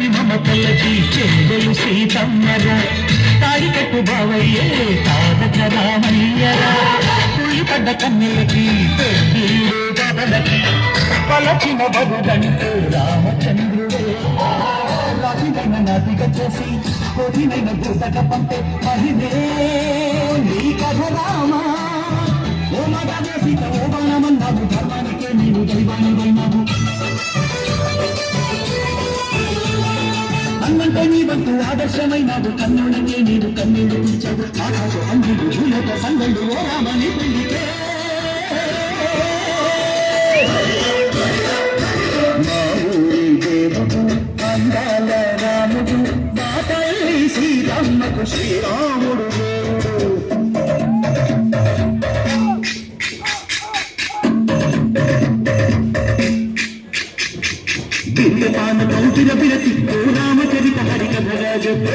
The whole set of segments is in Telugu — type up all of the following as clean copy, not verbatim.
తరగని మమతలకి చెల్లెలు సీతమ్మరా తాడికట్టు బావయ్యే తారక రామయ్యరా తుళ్ళిపడ్డ కన్నెలకి పెళ్ళిళ్ళు బాబలకి పలచిన బరుడంటూ రామచంద్రుడే రాజునైన నాటిక చేసి కోటినైన గుర్తక పంపే మహిమే నీ కథ రామా ఓ మగ సీత ఓ బాణమన్నావు ధర్మానికే నీవు దైవానివైనావు అన్నంటే నీ వంతు ఆదర్శమైనావు కన్నుడికే నీవు కన్నీడు తీర్చవు ఆకాశ అంగుడు భూలక సంగడు ఓ రామని పెళ్లికే మా ఊరి దేవుడు అందాల రాముడు మా తల్లి శ్రీరామకు శ్రీరాముడు దివ్యపాన కౌటిర విరతి రామచరిత హరికథగా చెప్పు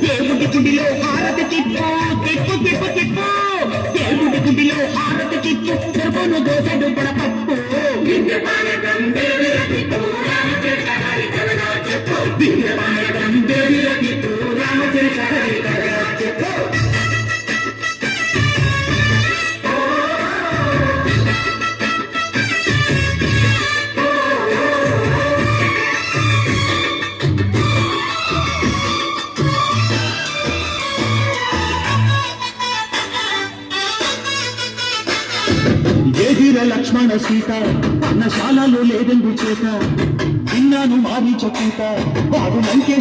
దేవుడి గుడిలో హారతి తిప్పు తిప్పు తిప్పు తిప్పు దేవుడి గుడిలో హారతి తిప్పు చెరుపును దోసెడు పడపప్పు దివ్యపాన రామచరిత హరికథగా చెప్పు ఏదిర లక్ష్మణ సీత పర్ణశాలలో లేదెందు చేత విన్నాను మారి చక్కూత వాడు లంకేశ